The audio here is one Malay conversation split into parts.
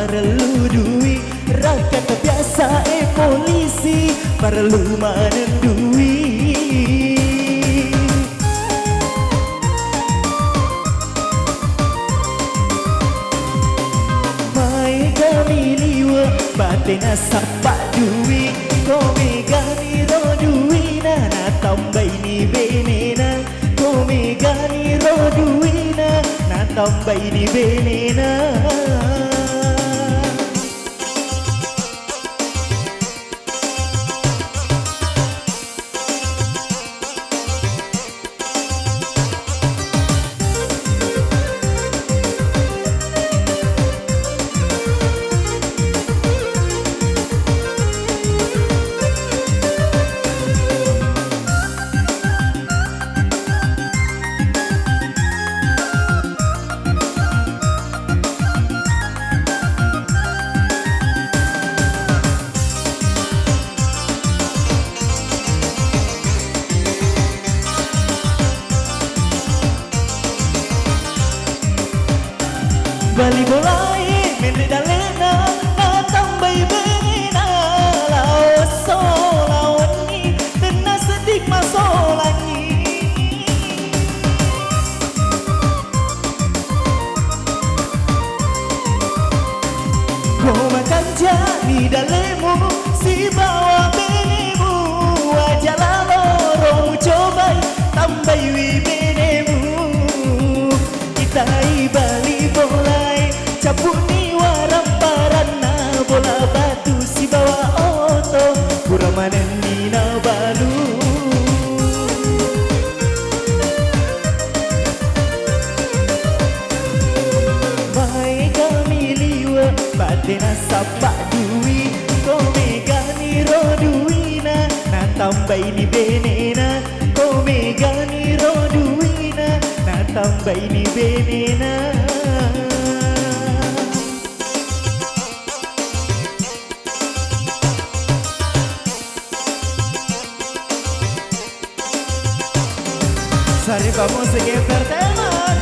perlu duit, rakyat biasa polisi perlu mana duit. Mai kami liwa batina sapak duit, kami gani ro duit na tambay ni benena, kami gani ro duit na tambay ni benena. Bali bolai menreda lena na tambay benina lao so lawani tena sedik masolangi makan jani dalemu si bawa benemu wajala loro cobai tambay wi benemu kita Bali bolai capuni warang parana bola batu si bawa oto kuramanen nina balu mai kami liwa batina sapak duit kome gani ro duina na tambay ni benena kome gani ro duina na tambay ni benena. Sari vamos a que perdemos.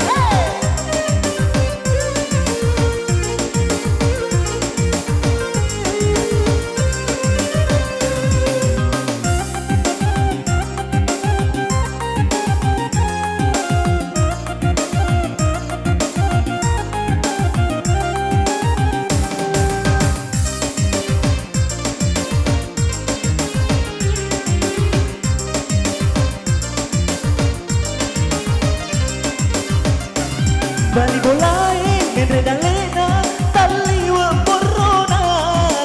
Bali bolai menreda lena taliwa borona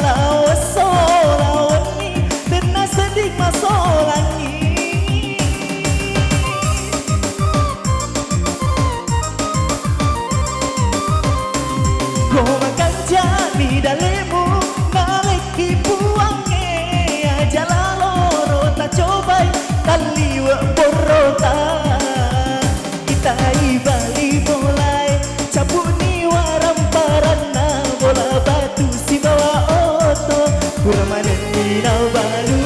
lawa solawani tena sedik masolangi ko makan jani dalemu naleki puange aja laloro ta cobai taliwa borota kita Bali bolai capuni warang parana bola batu si bawa oto kuramanen nina balu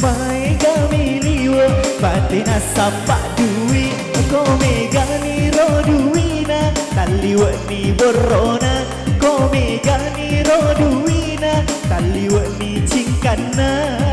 mai kami liwa batina sapak duit kome gani ro duina taliwa ni borona kome gani ro duina taliwa ni cingkana.